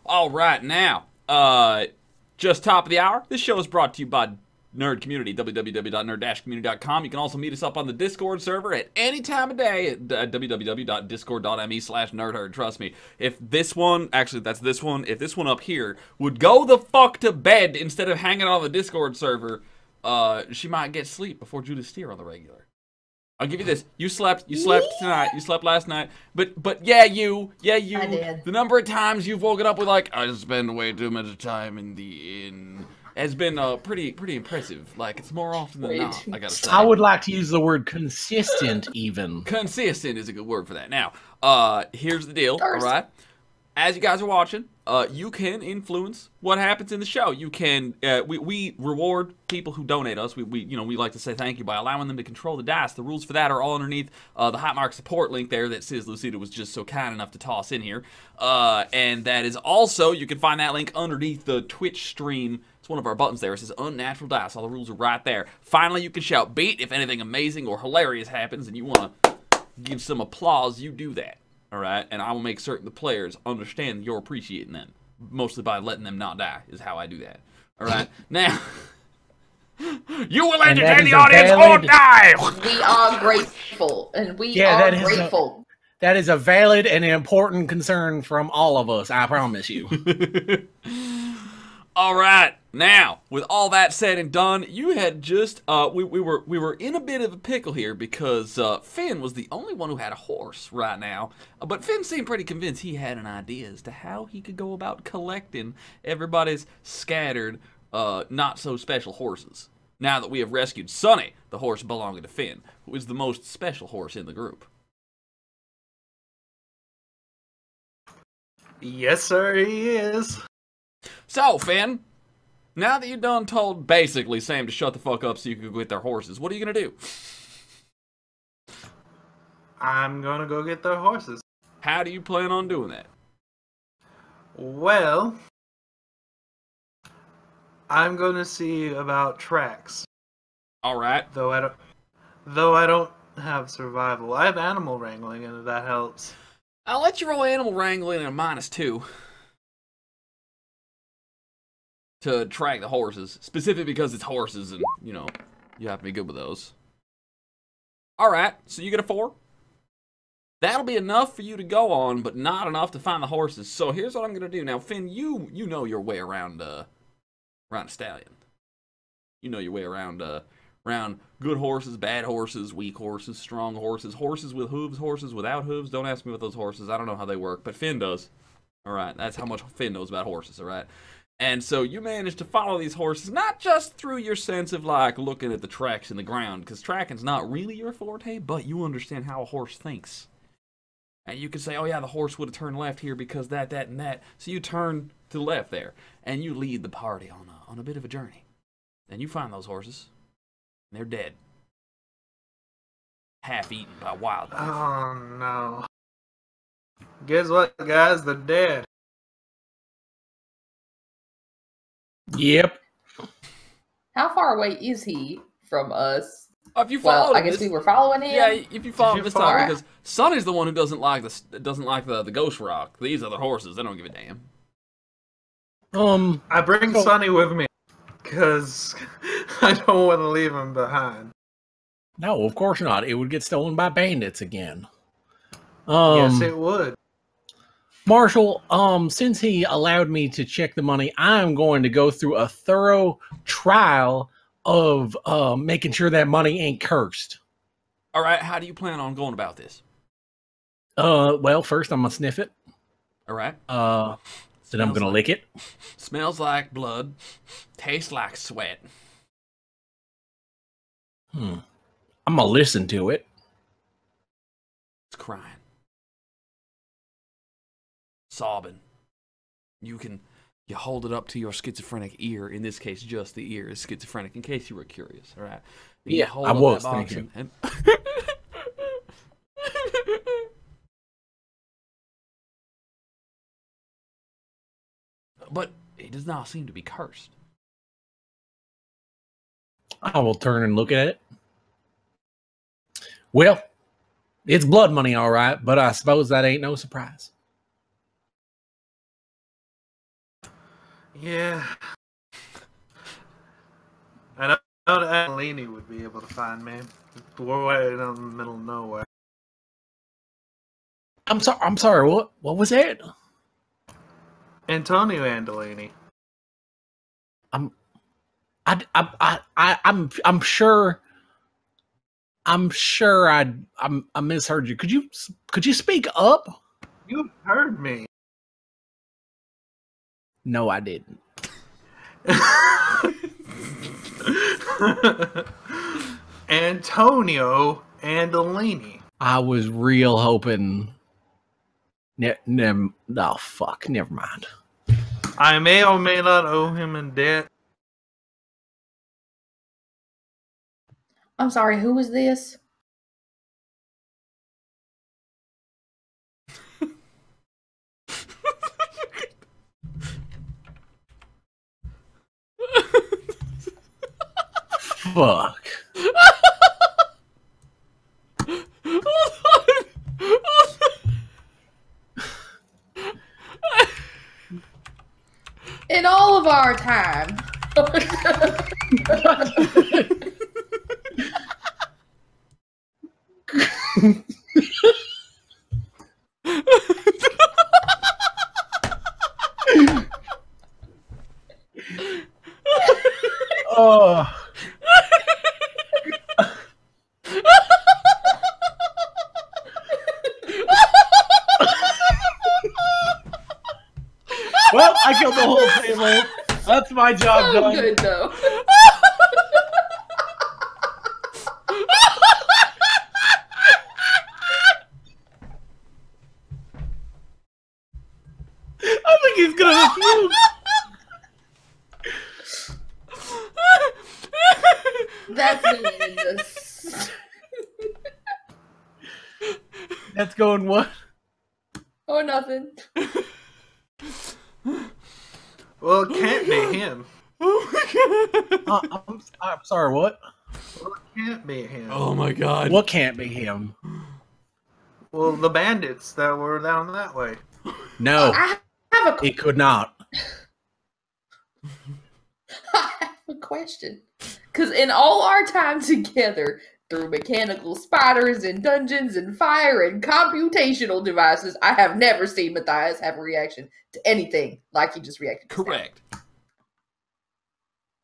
All right, now, just top of the hour. This show is brought to you by Nerd Community, www.nerd-community.com. You can also meet us up on the Discord server at any time of day at www.discord.me/nerdherd. Trust me, if this one, actually that's this one, if this one up here would go the fuck to bed instead of hanging on the Discord server, she might get sleep before Judas steer on the regular. I'll give you this. You slept tonight. You slept last night. But yeah, you. I did. The number of times you've woken up with like, I spend way too much time in the inn, has been pretty impressive. Like, it's more often than not, I gotta say. I would like to use the word consistent even. Consistent is a good word for that. Now, here's the deal, all right? As you guys are watching, you can influence what happens in the show. You can, we reward people who donate us. We like to say thank you by allowing them to control the dice. The rules for that are all underneath the Hotmark support link there that Sis Lucida was just so kind enough to toss in here. And that is also, you can find that link underneath the Twitch stream. It's one of our buttons there. It says Unnatural Dice. All the rules are right there. Finally, you can shout beat if anything amazing or hilarious happens and you want to give some applause, you do that. All right, and I will make certain the players understand you're appreciating them, mostly by letting them not die, is how I do that. All right, now, you will entertain the audience or die! We are grateful, and we are grateful. That is a valid and important concern from all of us, I promise you. All right, now, with all that said and done, you had just, we were in a bit of a pickle here because Finn was the only one who had a horse right now, but Finn seemed pretty convinced he had an idea as to how he could go about collecting everybody's scattered, not-so-special horses. Now that we have rescued Sonny, the horse belonging to Finn, who is the most special horse in the group. Yes, sir, he is. So, Finn, now that you done told basically Sam to shut the fuck up so you could go get their horses, what are you gonna do? I'm gonna go get their horses. How do you plan on doing that? Well, I'm gonna see about tracks. All right. Though I don't have survival. I have animal wrangling, and that helps. I'll let you roll animal wrangling at a -2. To track the horses, specifically because it's horses and, you know, you have to be good with those. Alright, so you get a 4. That'll be enough for you to go on, but not enough to find the horses. So here's what I'm going to do. Now, Finn, you know your way around a stallion. You know your way around good horses, bad horses, weak horses, strong horses, horses with hooves, horses without hooves. Don't ask me about those horses. I don't know how they work, but Finn does. Alright, that's how much Finn knows about horses, alright? And so you manage to follow these horses, not just through your sense of, like, looking at the tracks in the ground, because tracking's not really your forte, but you understand how a horse thinks. And you can say, oh yeah, the horse would have turned left here because that, and that. So you turn to the left there, and you lead the party on a bit of a journey. And you find those horses, and they're dead. Half-eaten by wildlife. Oh, no. Guess what, guys? They're dead. Yep. How far away is he from us? If you follow I guess we were following him. Yeah, if you follow him this time, Right. because Sonny's the one who doesn't like the ghost rock. These other horses, they don't give a damn. I bring Sonny with me because I don't want to leave him behind. No, of course not. It would get stolen by bandits again. Yes, it would. Marshall, since he allowed me to check the money, I'm going to go through a thorough trial of making sure that money ain't cursed. All right, how do you plan on going about this? Well, first I'm gonna sniff it. All right. Then I'm gonna lick it. Smells like blood. Tastes like sweat. I'm gonna listen to it. It's crying. Sobbing. You hold it up to your schizophrenic ear. In this case, just the ear is schizophrenic, in case you were curious, all right? Yeah, I was, thank you. But it does not seem to be cursed. I will turn and look at it. Well, it's blood money, all right, but I suppose that ain't no surprise. Yeah. I know that Adelini would be able to find me. We're way down in the middle of nowhere. I'm sorry. I'm sorry. What was that? Antonio Andolini. I'm sure. I'm sure I misheard you. Could you speak up? You heard me. No, I didn't. Antonio Andolini. I was real hoping. No, fuck. Never mind. I may or may not owe him in debt. I'm sorry, who was this? Fuck. In all of our time. Oh. Well, I killed the whole table. That's my job So done. good though. I think he's gonna puke. That's tremendous. That's going what? Oh, nothing. Well, it can't be him. I'm sorry. What? Well, it can't be him. Oh my god. What can't be him? Well, the bandits that were down that way. No, I have it could not. a question. Because in all our time together, through mechanical spiders and dungeons and fire and computational devices, I have never seen Matthias have a reaction to anything like he just reacted to Stan. Correct.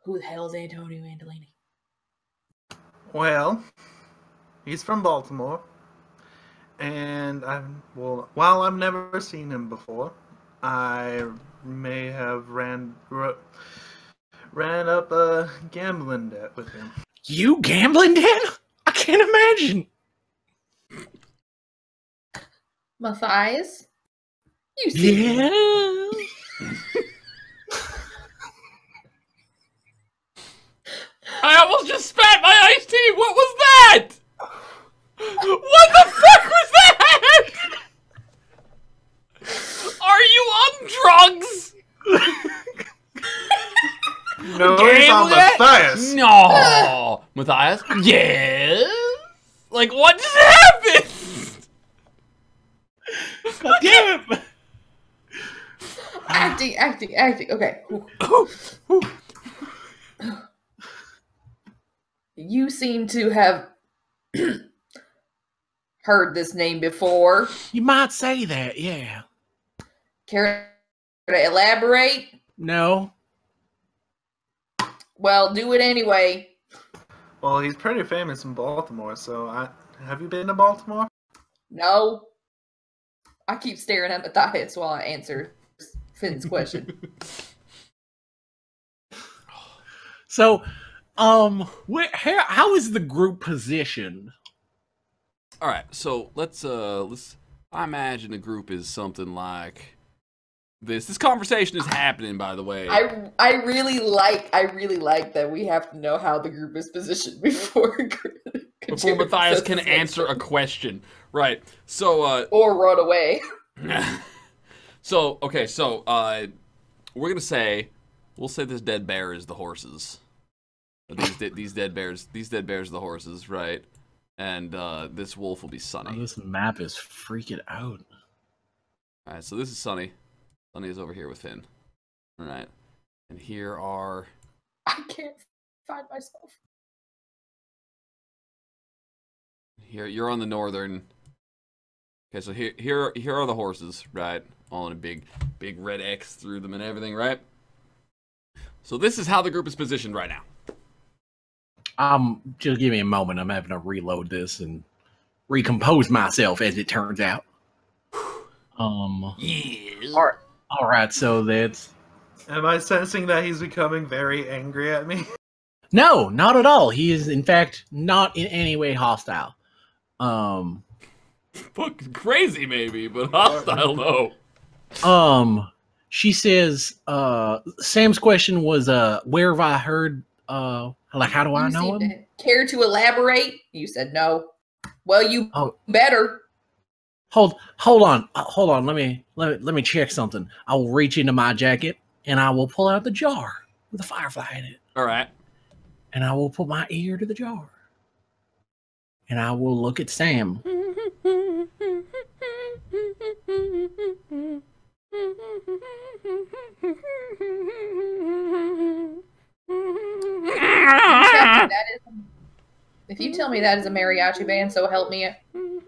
Who the hell is Antonio Andolini? Well, he's from Baltimore, and while I've never seen him before, I may have ran up a gambling debt with him. You gambling, Dan? I can't imagine. Matthias? You see? Yeah. I almost just spat my iced tea. What was that? What the fuck was that? Are you on drugs? No, he's on Matthias. No. Matthias? Yes? Like, what just happened? God damn it. Acting. Okay. You seem to have heard this name before. You might say that, yeah. Care to elaborate? No. Well, do it anyway. Well, he's pretty famous in Baltimore, so have you been to Baltimore? No. I keep staring at Matthias while I answer Finn's question. So, how is the group positioned? All right, so let's. I imagine the group is something like this. This conversation is happening, by the way. I really like that we have to know how the group is positioned before Matthias can answer a question, right? So or run away. So okay, so we'll say this dead bear is the horses. These dead bears are the horses, right? And this wolf will be Sunny. Oh, this map is freaking out. All right, so this is Sunny. Sunny is over here with Finn. All right. And here are... I can't find myself. Here, you're on the northern... Okay, so here are the horses, right? All in a big red X through them and everything, right? So this is how the group is positioned right now. Just give me a moment. I'm having to reload this and recompose myself, as it turns out. Yeah. All right. So that's... Am I sensing that he's becoming very angry at me? No, not at all. He is, in fact, not in any way hostile. Fucking crazy, maybe, but hostile, no. She says, Sam's question was, where have I heard, like, how do I know him? Care to elaborate? You said no. Well, you better. Hold on. Let me check something. I will reach into my jacket and I will pull out the jar with a firefly in it. All right. And I will put my ear to the jar. And I will look at Sam. If you tell me that is a mariachi band, so help me,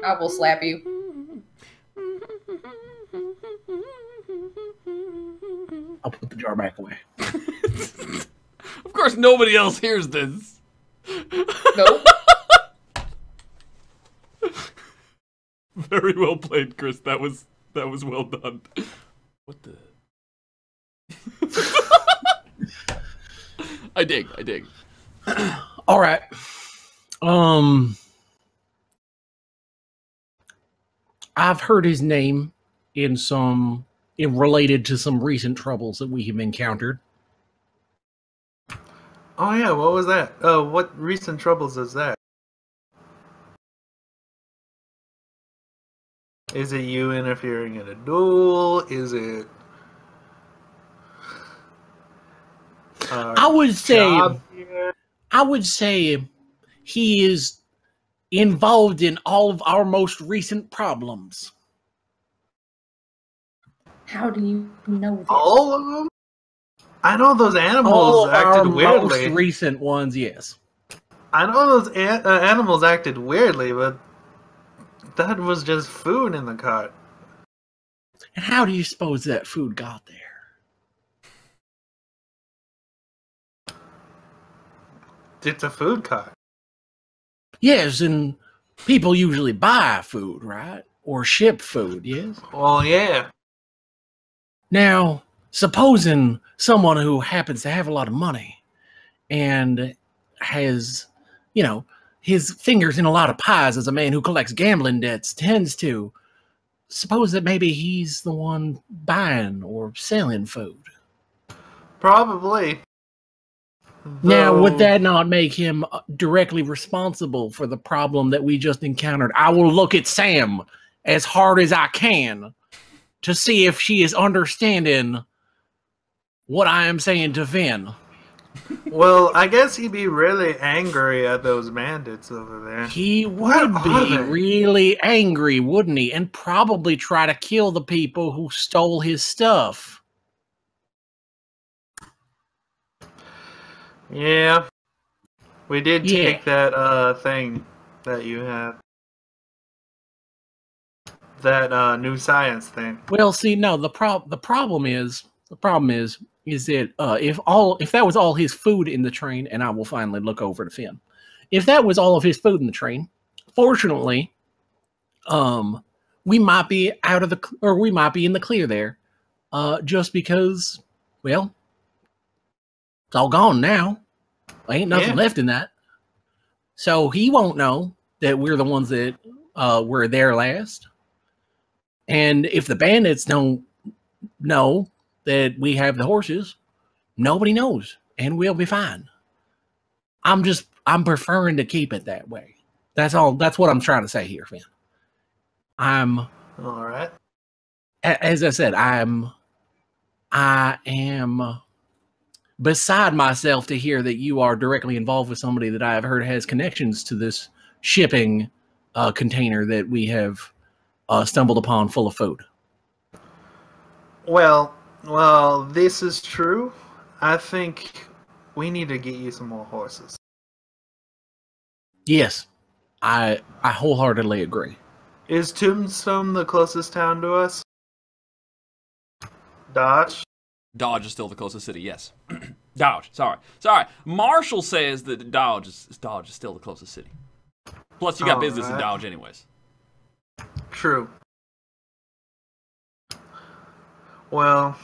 I will slap you. I'll put the jar back away. Of course, nobody else hears this. Nope. Very well played, Chris. That was well done. What the? I dig. All right. I've heard his name in related to some recent troubles that we have encountered. Oh yeah, what was that? Oh, what recent troubles is that? Is it you interfering in a duel? Is it... I would say he is involved in all of our most recent problems. How do you know this? All of them? I know those animals All of acted our weirdly. most recent ones, yes. I know those animals acted weirdly, but that was just food in the cart. And how do you suppose that food got there? It's a food cart. Yes, and people usually buy food, right? Or ship food, yes? Well, yeah. Now, supposing someone who happens to have a lot of money and has, his fingers in a lot of pies as a man who collects gambling debts tends to, suppose that maybe he's the one buying or selling food. Probably. Now, would that not make him directly responsible for the problem that we just encountered? I will look at Sam as hard as I can to see if she is understanding what I am saying to Finn. Well, I guess he'd be really angry at those bandits over there. He would be really angry, wouldn't he? And probably try to kill the people who stole his stuff. Yeah. We did take that thing that you had. That new science thing. Well, see, no, the problem is that if that was all his food in the train, and I will finally look over to Finn. If that was all of his food in the train, fortunately, we might be we might be in the clear there, just because, well, it's all gone now. There ain't nothing left in that. So he won't know that we're the ones that were there last. And if the bandits don't know that we have the horses, nobody knows, and we'll be fine. I'm preferring to keep it that way. That's all. That's what I'm trying to say here, Finn. I'm all right. As I said, I am beside myself to hear that you are directly involved with somebody that I have heard has connections to this shipping container that we have stumbled upon full of food. Well, this is true. I think we need to get you some more horses. Yes, I wholeheartedly agree. Is Tombstone the closest town to us? Dodge? Dodge is still the closest city, yes. Dodge, sorry. Marshall says that Dodge is still the closest city. Plus, you got business in Dodge anyways. True. Well...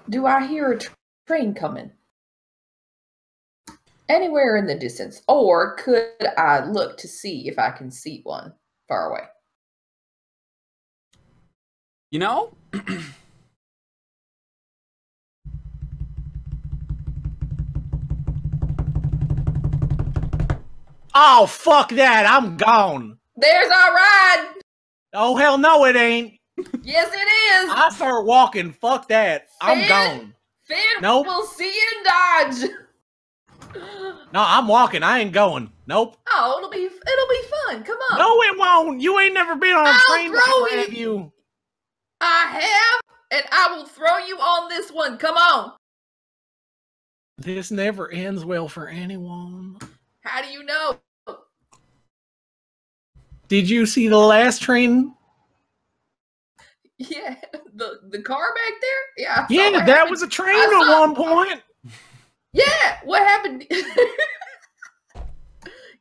Do I hear a train coming? Anywhere in the distance. Or could I look to see if I can see one far away? You know? Oh, fuck that. I'm gone. There's our ride! Oh, hell no, it ain't. Yes, it is! I start walking. Fuck that. I'm Finn? gone. Finn, Nope. we'll see you in Dodge! No, I'm walking. I ain't going. Nope. Oh, it'll be fun. Come on. No, it won't. You ain't never been on a I'll train throw before, you. have you? I have, and I will throw you on this one. Come on. This never ends well for anyone. How do you know? Did you see the last train? Yeah, the car back there? Yeah. I saw Yeah, what that happened. was a train I at saw- one point. Yeah, what happened?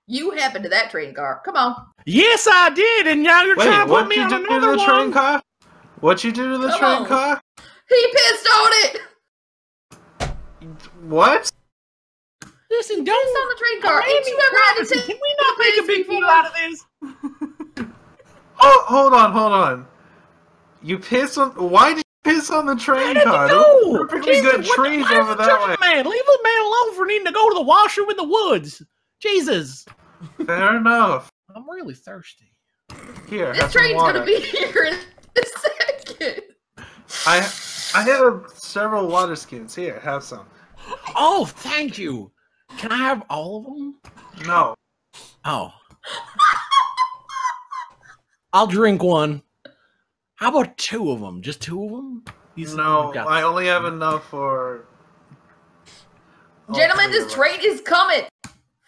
You happened to that train car. Come on. Yes, I did, and now you're trying to put what me you on do to another the one. train car? What you do to the Come train on. car? He pissed on it. What? Listen, Pissed on the train car. Ain't you ever had to Robinson, take can we not make a big deal out of this? Oh, hold on. You piss on... Why did you piss on the train car? No, There are perfectly good trees over that way. Man, leave the man alone for needing to go to the washroom in the woods. Jesus, Fair enough. I'm really thirsty. Here, This have some train's water. gonna be here in a second. I have several water skins. Here, have some. Oh, thank you. Can I have all of them? No. Oh. I'll drink one. How about 2 of them? Just 2 of them? No, I only have enough for... Gentlemen, this train is coming.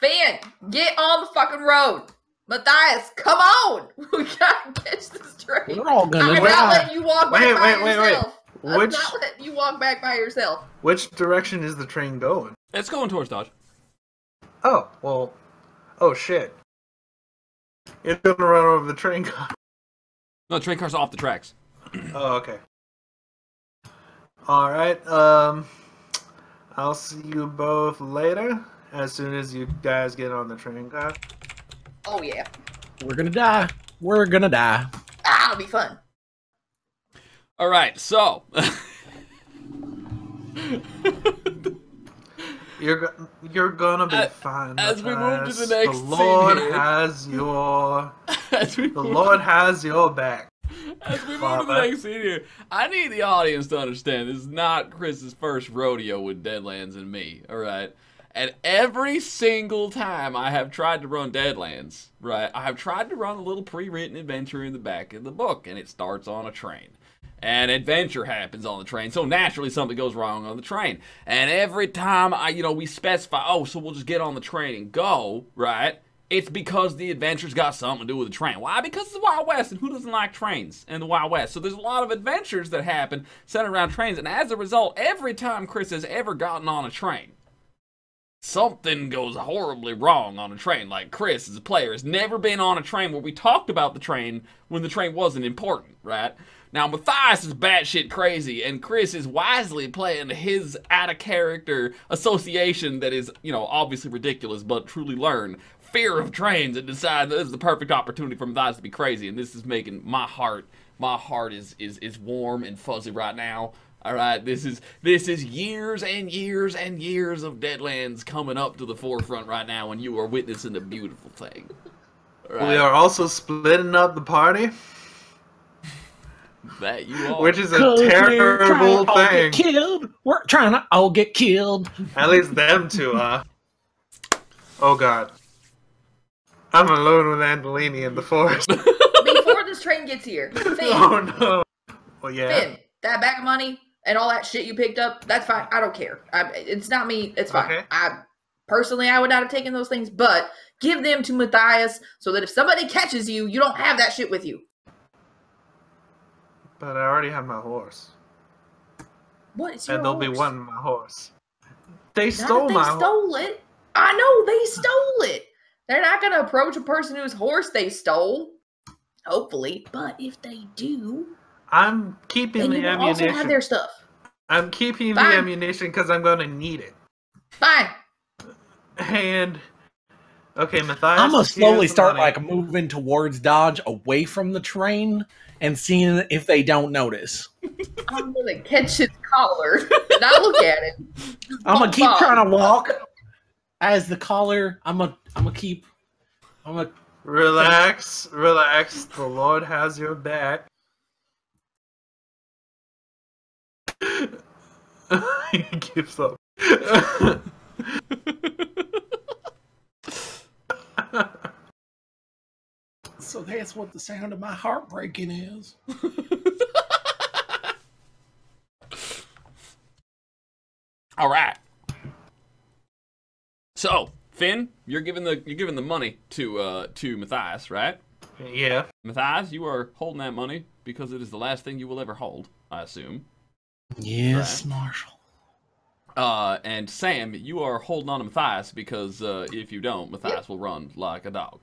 Fan, get on the fucking road. Matthias, come on. We gotta catch this train. We're all gonna I'm not letting you walk back by yourself. I'm Which- not letting you walk back by yourself. Which direction is the train going? It's going towards Dodge. Oh, well... Oh, shit. It's gonna run over the train car. No, the train car's off the tracks. Oh, okay. Alright, I'll see you both later, as soon as you guys get on the train car. Oh, yeah. We're gonna die. We're gonna die. Ah, it'll be fun. All right, so You're gonna be fine. as we move to the Matthias. next the Lord scene here. has your as we the move- Lord has your back. As we move to the Father. next scene here, I need the audience to understand this is not Chris's first rodeo with Deadlands and me, alright? And every single time I have tried to run Deadlands, right, I have tried to run a little pre-written adventure in the back of the book, and it starts on a train. An adventure happens on the train, so naturally something goes wrong on the train. And every time we specify, oh, so we'll just get on the train and go, right? It's because the adventure's got something to do with the train. Why? Because it's the Wild West, and who doesn't like trains in the Wild West? So there's a lot of adventures that happen centered around trains, and as a result, every time Chris has ever gotten on a train, something goes horribly wrong on a train. Like Chris, as a player, has never been on a train where we talked about the train when the train wasn't important, right? Now, Matthias is batshit crazy, and Chris is wisely playing his out-of-character association that is, obviously ridiculous, but truly learned fear of trains, and decide this is the perfect opportunity for Matthias to be crazy, and this is making my heart is warm and fuzzy right now. All right, this is years and years and years of Deadlands coming up to the forefront right now, and you are witnessing a beautiful thing. All right? We are also splitting up the party, That you are. which is a 'Cause we're terrible trying to all thing. get killed. We're trying to all get killed. At least them two, Oh god. I'm alone with Andolini in the forest. Before this train gets here, Finn, Oh no. Well, yeah. Finn, that bag of money and all that shit you picked up, that's fine. I don't care. It's not me. It's fine. Okay. Personally, I would not have taken those things, but give them to Matthias so that if somebody catches you, you don't have that shit with you. But I already have my horse. What is your And they'll horse? be wanting my horse. They Not stole if my they horse. stole it. I know they stole it. They're not going to approach a person whose horse they stole. Hopefully. But if they do, I'm keeping then the you will also ammunition. have their stuff. I'm keeping the Fine. ammunition because I'm going to need it. Fine. And okay, Matthias. I'm gonna slowly here's the start money. like moving towards Dodge, away from the train, and seeing if they don't notice. I'm going to catch his collar and not look at it. I'm gonna keep trying to walk as the collar. I'm gonna Relax, relax. The Lord has your back. He gives up. So that's what the sound of my heart breaking is. All right. So, Finn, you're giving the money to Matthias, right? Yeah. Matthias, you are holding that money because it is the last thing you will ever hold, I assume. Yes, Right. Marshall. And Sam, you are holding on to Matthias because if you don't, Matthias will run like a dog.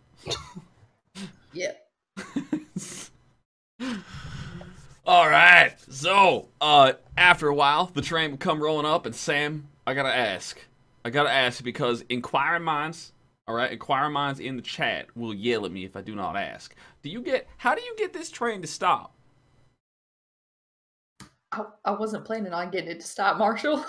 Yep. All right. So, after a while, the train will come rolling up, and Sam, I gotta ask because inquiring minds, all right, inquiring minds in the chat will yell at me if I do not ask. How do you get this train to stop? I wasn't planning on getting it to stop, Marshall.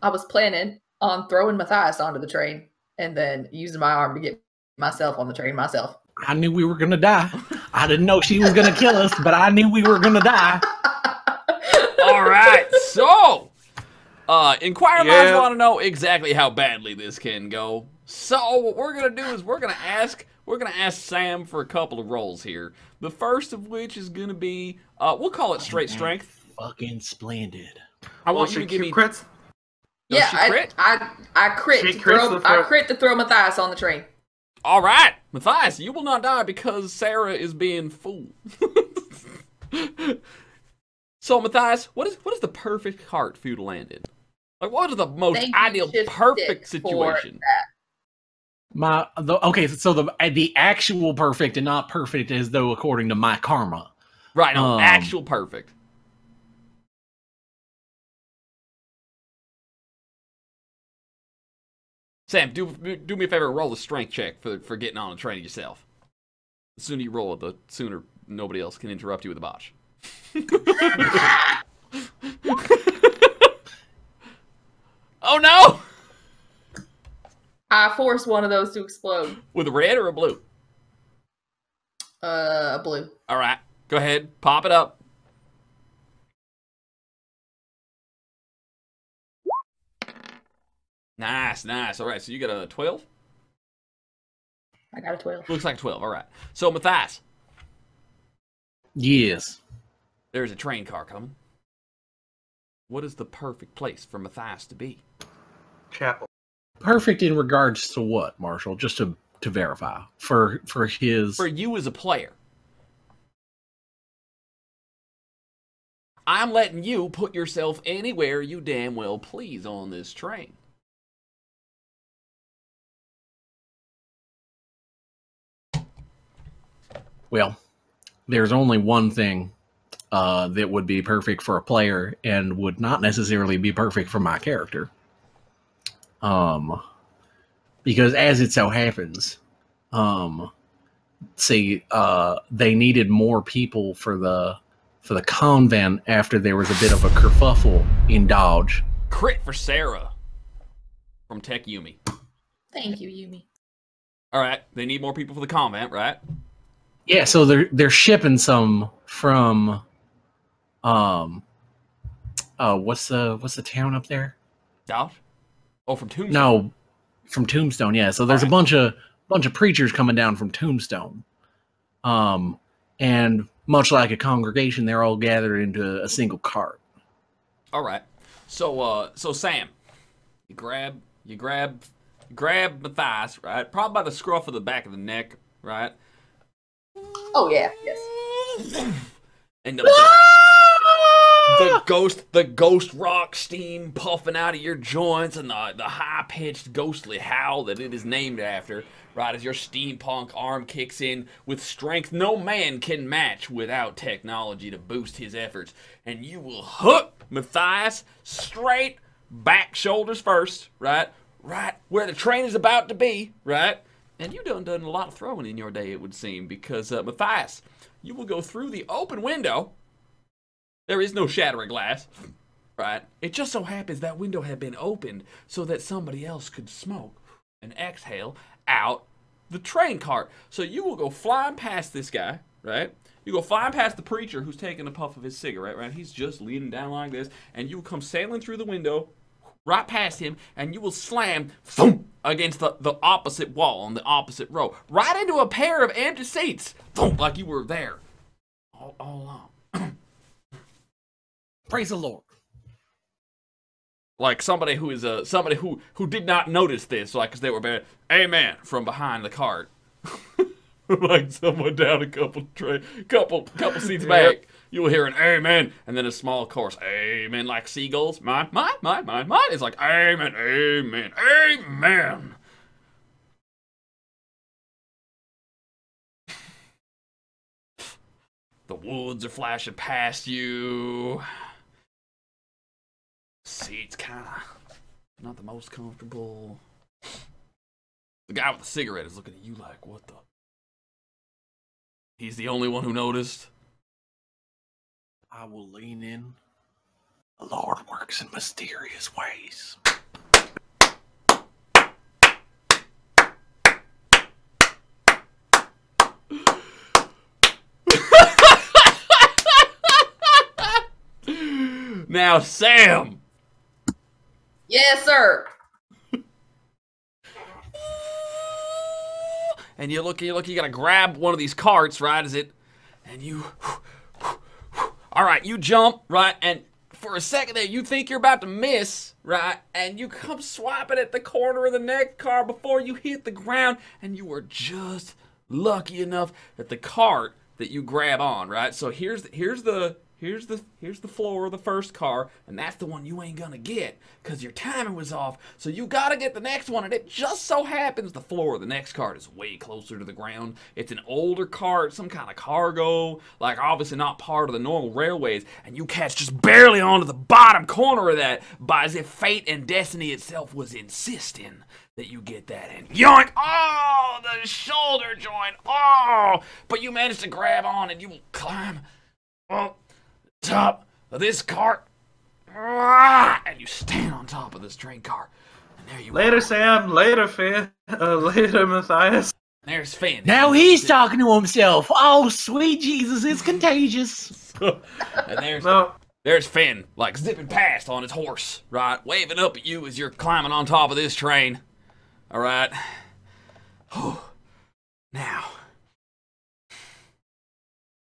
I was planning on throwing Matthias onto the train and then using my arm to get myself on the train myself. I knew we were gonna die. I didn't know she was gonna kill us, but I knew we were gonna die. All right. So, inquiring minds Yeah. want to know exactly how badly this can go. So, what we're gonna do is we're gonna ask Sam for a couple of rolls here. The first of which is gonna be we'll call it straight strength. Fucking splendid. I want you to give me. crits. Does Yeah, she crit? I crit. She To crits throw, the I first- crit to throw Matthias on the train. All right, Matthias, you will not die because Sarah is being fooled. So, Matthias, what is the perfect cart for you to land in? Like, what is the most Thank you, ideal, Shift perfect Stick, for situation? So the actual perfect and not perfect as though according to my karma. Right, no, Um, actual perfect. Sam, do me a favor, roll a strength check for getting on a train yourself. The sooner you roll it, the sooner nobody else can interrupt you with a botch. Oh no! I forced one of those to explode. With a red or a blue? Blue. All right, go ahead, pop it up. Nice, nice. All right, so you got a 12? I got a 12. Looks like a 12. All right. So, Matthias, Yes. there's a train car coming. What is the perfect place for Matthias to be? Chapel. Perfect in regards to what, Marshall? Just to verify. For his For you as a player. I'm letting you put yourself anywhere you damn well please on this train. Well, there's only one thing that would be perfect for a player and would not necessarily be perfect for my character. Because as it so happens, they needed more people for the convent after there was a bit of a kerfuffle in Dodge. Crit for Sarah from Tech Yumi. Thank you, Yumi. All right, they need more people for the convent, right? Yeah, so they're shipping some from what's the town up there? Dodge? Oh, from Tombstone. No, from Tombstone. Yeah, so there's Alright. a bunch of preachers coming down from Tombstone. And much like a congregation, they're all gathered into a single cart. All right. So Sam, you grab Matthias, right? Probably by the scruff of the back of the neck, right? Oh yeah, yes. And the ghost rock steam puffing out of your joints, and the high pitched ghostly howl that it is named after, right? As your steampunk arm kicks in with strength no man can match without technology to boost his efforts, and you will hook Matthias straight back shoulders first, right? Right where the train is about to be, right? And you done a lot of throwing in your day, it would seem, because Matthias, you will go through the open window. There is no shattering glass, right? It just so happens that window had been opened so that somebody else could smoke and exhale out the train cart. So you will go flying past this guy, right? You go flying past the preacher who's taking a puff of his cigarette, right? He's just leaning down like this, and you will come sailing through the window right past him, and you will slam thump, against the opposite wall on the opposite row, right into a pair of empty seats, thump, like you were there all along. Praise the Lord. Like somebody who is somebody who did not notice this, like, because they were bad. Amen from behind the cart. Like someone down a couple seats back. You'll hear an amen, and then a small chorus, amen, like seagulls. Mine. It's like amen, amen, amen. The woods are flashing past you. Seats kind of not the most comfortable. The guy with the cigarette is looking at you like, what the? He's the only one who noticed. I will lean in. The Lord works in mysterious ways. Now, Sam. Yes, sir. And you look, you gotta grab one of these carts, right? And you, all right, you jump, right? And for a second there, you think you're about to miss, right? And you come swiping at the corner of the next car before you hit the ground, and you were just lucky enough that the cart that you grab on, right? So here's the floor of the first car, and that's the one you ain't gonna get because your timing was off. So you gotta get the next one, and it just so happens the floor of the next cart is way closer to the ground. It's an older cart, some kind of cargo, like obviously not part of the normal railways, and you catch just barely onto the bottom corner of that by as if fate and destiny itself was insisting that you get that, and yoink! Oh, the shoulder joint! Oh! But you managed to grab on, and you will climb up top of this cart, and you stand on top of this train car, and there you Later, are. Sam. Later, Finn. Later, Matthias. There's Finn. Now he's talking to himself. Oh, sweet Jesus, it's contagious. And there's Finn, like zipping past on his horse, right, waving up at you as you're climbing on top of this train. All right. Now,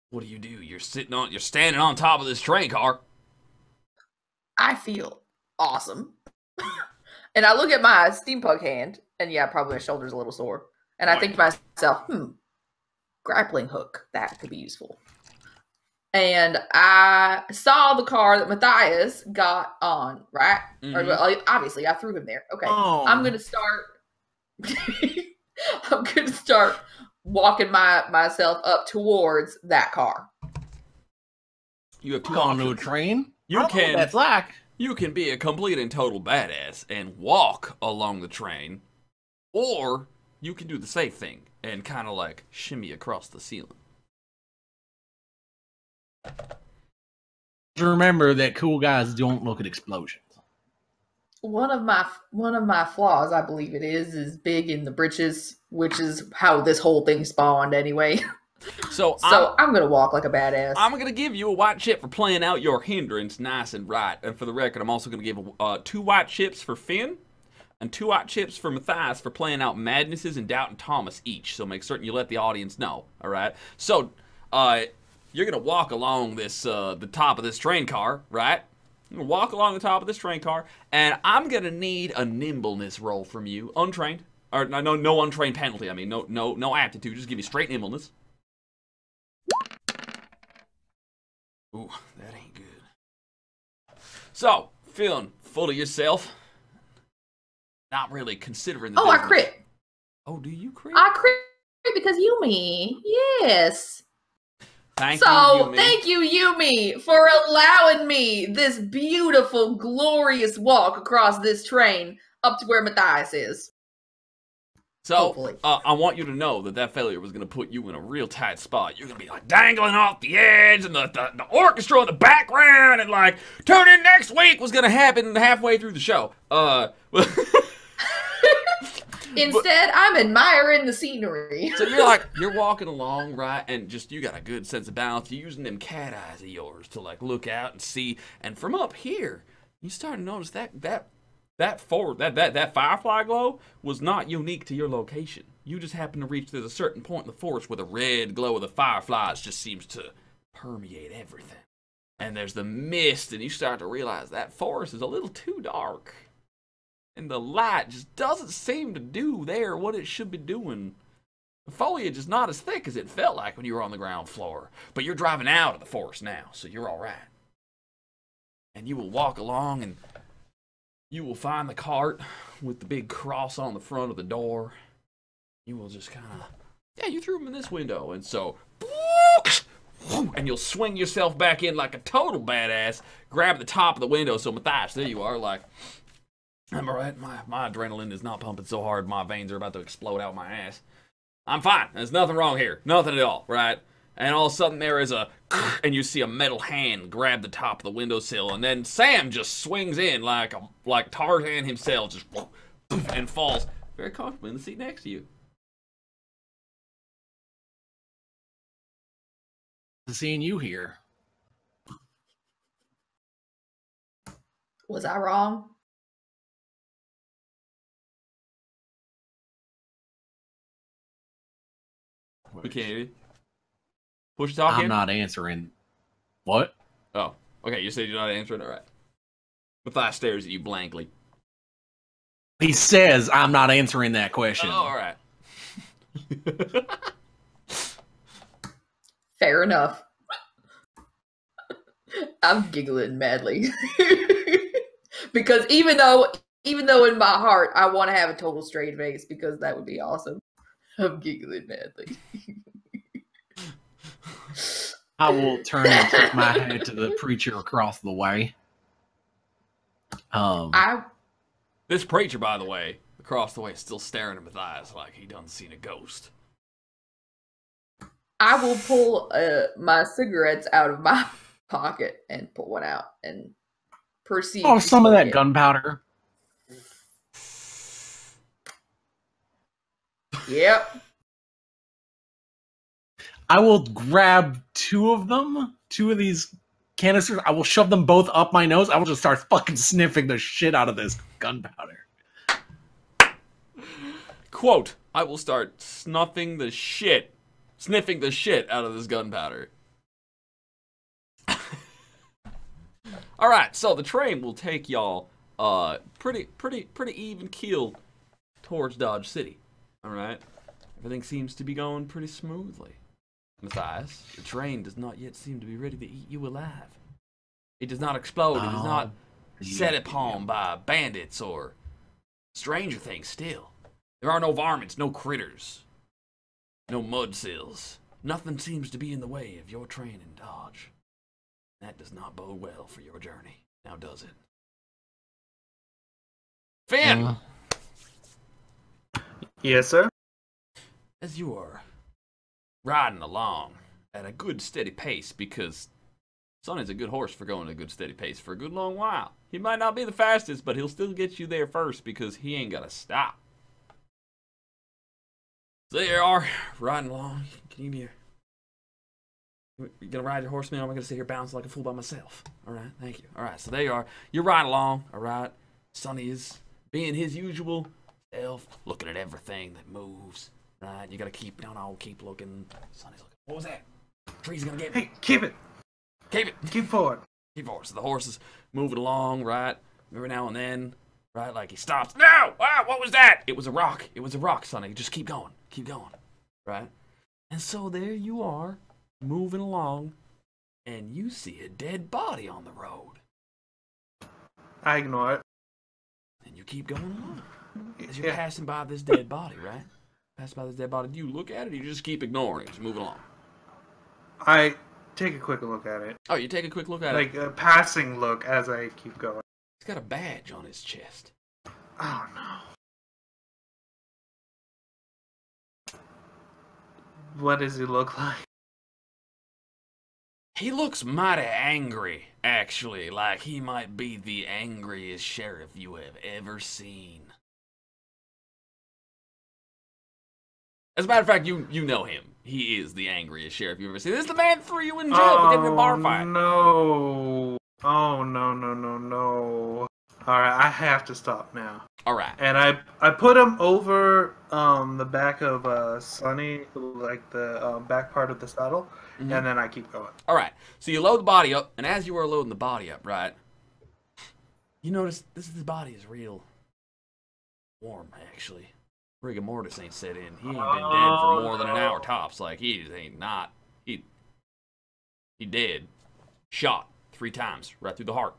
what do? You're standing on top of this train car. I feel awesome. And I look at my steampunk hand, and yeah, probably my shoulder's a little sore. And I think to myself, grappling hook, that could be useful. And I saw the car that Matthias got on, right? Mm-hmm. Or, obviously, I threw him there. Okay. Oh. I'm going to start walking myself up towards that car. You have two Gone to a options. train? You I don't know can- what that's like. You can be a complete and total badass and walk along the train, or you can do the safe thing and kind of like shimmy across the ceiling. Remember that cool guys don't look at explosions. One of my flaws, I believe it is big in the britches, which is how this whole thing spawned anyway. So I'm gonna walk like a badass. I'm going to give you a white chip for playing out your hindrance nice and right. And for the record, I'm also going to give 2 white chips for Finn and 2 white chips for Matthias for playing out Madnesses and Doubt and Thomas each. So make certain you let the audience know, all right? So you're gonna walk along this the top of this train car, right? You're gonna walk along the top of this train car, and I'm gonna need a nimbleness roll from you, untrained, or no untrained penalty. I mean, no aptitude. Just give me straight nimbleness. Ooh, that ain't good. So, feeling full of yourself, not really considering the business. I crit. Oh, do you crit? I crit because Yumi. Yes. Thank you, Yumi. Thank you, Yumi, for allowing me this beautiful, glorious walk across this train up to where Matthias is. So, I want you to know that failure was going to put you in a real tight spot. You're going to be like dangling off the edge, and the orchestra in the background, and like, tune in next week was going to happen halfway through the show. Instead, I'm admiring the scenery. So you're walking along, right, and just, you got a good sense of balance. You're using them cat eyes of yours to like look out and see, and from up here, you start to notice that firefly glow was not unique to your location. You just happen to reach there's a certain point in the forest where the red glow of the fireflies just seems to permeate everything. And there's the mist, and you start to realize that forest is a little too dark. And the light just doesn't seem to do there what it should be doing. The foliage is not as thick as it felt like when you were on the ground floor. But you're driving out of the forest now, so you're all right. And you will walk along, and you will find the cart with the big cross on the front of the door. You will just kind of, yeah, you threw them in this window. And so, and you'll swing yourself back in like a total badass, grab the top of the window. So Matthias, there you are, like, I'm all right. My adrenaline is not pumping so hard. My veins are about to explode out my ass. I'm fine. There's nothing wrong here. Nothing at all, right? And all of a sudden there is a, and you see a metal hand grab the top of the windowsill, and then Sam just swings in like Tarzan himself, just and falls very comfortably in the seat next to you. Seeing you here. Was I wrong? We can't hear you. Push talk. I'm not answering. What? Oh, okay. You said you're not answering. All right. Matthias stares at you blankly. He says I'm not answering that question. Oh, all right. Fair enough. I'm giggling madly. Because even though in my heart I want to have a total straight face because that would be awesome. I'm giggling madly. I will turn and tip my head to the preacher across the way. This preacher, by the way, across the way, is still staring at Matthias like he done seen a ghost. I will pull my cigarettes out of my pocket and pull one out and proceed. Oh, some of that gunpowder. Yep. I will grab two of these canisters. I will shove them both up my nose. I will just start fucking sniffing the shit out of this gunpowder. Quote, I will start sniffing the shit out of this gunpowder. Alright, so the train will take y'all pretty even keel towards Dodge City. Alright? Everything seems to be going pretty smoothly. Matthias, the train does not yet seem to be ready to eat you alive. It does not explode. It is not set upon by bandits or stranger things still. There are no varmints, no critters, no mudsills. Nothing seems to be in the way of your train in Dodge. That does not bode well for your journey, now does it? Finn! Yes, sir? As you are riding along at a good steady pace, because Sonny's a good horse for going at a good steady pace for a good long while. He might not be the fastest, but he'll still get you there first because he ain't gotta stop. So there you are, riding along. Can you be you gonna ride your horse, man? Or am I gonna sit here bouncing like a fool by myself? Alright, thank you. Alright, so there you are. You're riding along, alright. Sonny is being his usual self, looking at everything that moves. Right, you gotta keep looking. Sonny's looking. What was that? Tree's gonna get me. Hey, keep it. Keep it. Keep forward. Keep forward. So the horse is moving along, right? Every now and then, right? Like he stops. No! Ah, what was that? It was a rock. It was a rock, Sonny. Just keep going. Keep going. Right? And so there you are, moving along, and you see a dead body on the road. I ignore it. And you keep going along. As you're passing by this dead body, right? Passing by this dead body, do you look at it or you just keep ignoring it, just moving along? I take a quick look at it. Oh, you take a quick look at it? Like a passing look as I keep going. He's got a badge on his chest. Oh no. What does he look like? He looks mighty angry, actually, like he might be the angriest sheriff you have ever seen. As a matter of fact, you know him. He is the angriest sheriff you've ever seen. This is the man that threw you in jail for getting in a bar fight. No. Oh, no. Alright, I have to stop now. Alright. And I put him over the back of Sonny, like the back part of the saddle, and then I keep going. Alright, so you load the body up, and as you are loading the body up, right, you notice this body is real warm, actually. Rigor mortis ain't set in. He ain't been dead for more than an hour tops. Like, he just ain't not. He dead. Shot 3 times, right through the heart.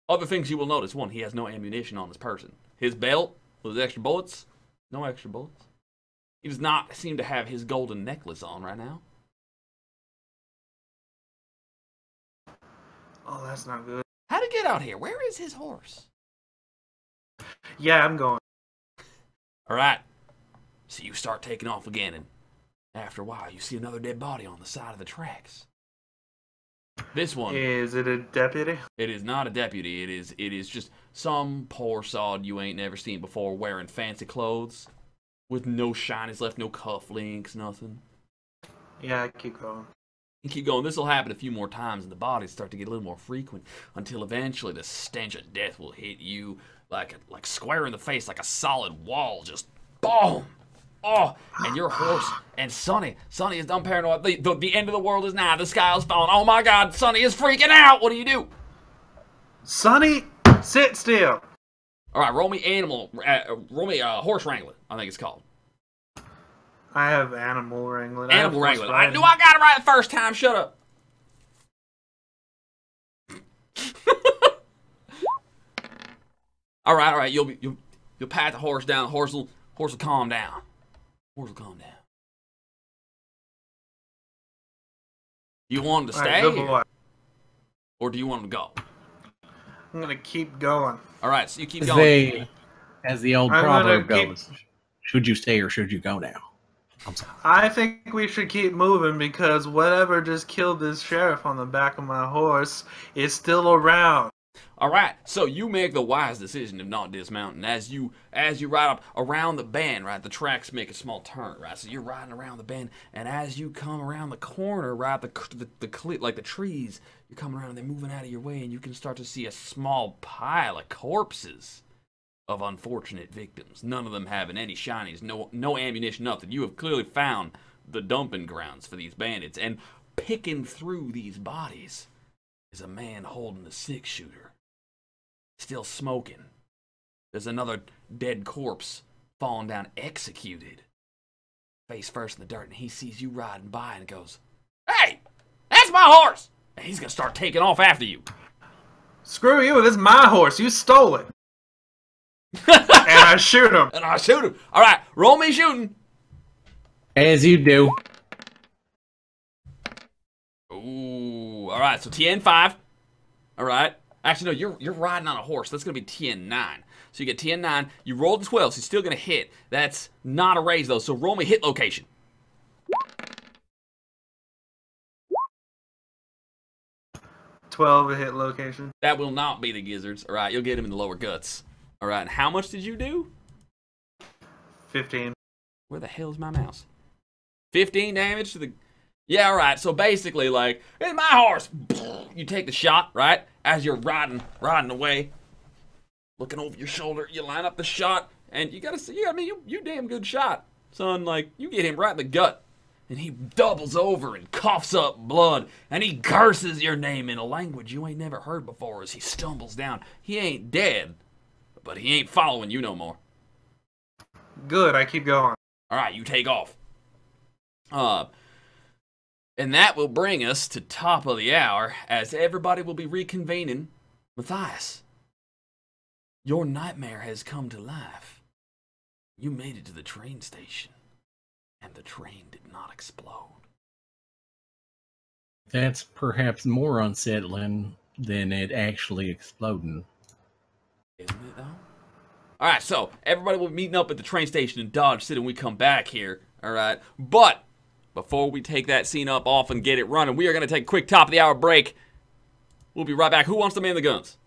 Other things you will notice. 1, he has no ammunition on his person. His belt with extra bullets, no extra bullets. He does not seem to have his golden necklace on right now. Oh, that's not good. How'd he get out here? Where is his horse? Yeah, I'm going. Alright. So you start taking off again, and after a while, you see another dead body on the side of the tracks. This one. Is it a deputy? It is not a deputy. It is just some poor sod you ain't never seen before wearing fancy clothes. With no shinies left, no cufflinks, nothing. Yeah, I keep going. You keep going. This will happen a few more times, and the bodies start to get a little more frequent until eventually the stench of death will hit you like square in the face, like a solid wall. Just boom! Oh, and your horse and Sonny is done paranoid. The end of the world is nigh. The sky is falling. Oh my God, Sonny is freaking out. What do you do? Sonny, sit still. All right, roll me horse wrangler. I think it's called. I have animal wrangling. Animal wrangling. I got it right the first time. Shut up. All right. You'll pat the horse down. The horse will calm down. Horse will calm down. You want him to stay, or do you want him to go? I'm gonna keep going. All right, so you keep going. As the old proverb goes, should you stay or should you go now? I'm sorry. I think we should keep moving because whatever just killed this sheriff on the back of my horse is still around. All right, so you make the wise decision of not dismounting. As you ride up around the bend, right, the tracks make a small turn, right? So you're riding around the bend, and as you come around the corner, right, the trees, you're coming around and they're moving out of your way, and you can start to see a small pile of corpses of unfortunate victims. None of them having any shinies, no ammunition, nothing. You have clearly found the dumping grounds for these bandits, and picking through these bodies is a man holding a 6-shooter. Still smoking. There's another dead corpse falling down, executed. Face first in the dirt, and he sees you riding by and goes, "Hey, that's my horse!" And he's gonna start taking off after you. Screw you, this is my horse. You stole it. And I shoot him. All right, roll me shooting. As you do. Ooh, all right, so TN5. All right. Actually, no, you're riding on a horse. That's going to be TN9. So you get TN9. You rolled a 12, so you're still going to hit. That's not a raise, though, so roll me hit location. 12 a hit location. That will not be the gizzards. All right, you'll get him in the lower guts. All right, and how much did you do? 15. Where the hell is my mouse? 15 damage to the... Yeah, all right, so basically, like, it's my horse. You take the shot, right? As you're riding away, looking over your shoulder, you line up the shot, and you gotta see, you damn good shot, son. Like, you get him right in the gut, And he doubles over and coughs up blood, and he curses your name in a language you ain't never heard before as he stumbles down. He ain't dead, but he ain't following you no more. Good, I keep going. All right, you take off. And that will bring us to top of the hour, as everybody will be reconvening. Matthias, your nightmare has come to life. You made it to the train station, and the train did not explode. That's perhaps more unsettling than it actually exploding. Isn't it, though? All right, so everybody will be meeting up at the train station in Dodge City when we come back here, all right? But before we take that scene up off and get it running, we are going to take a quick top of the hour break. We'll be right back. Who wants to man the guns?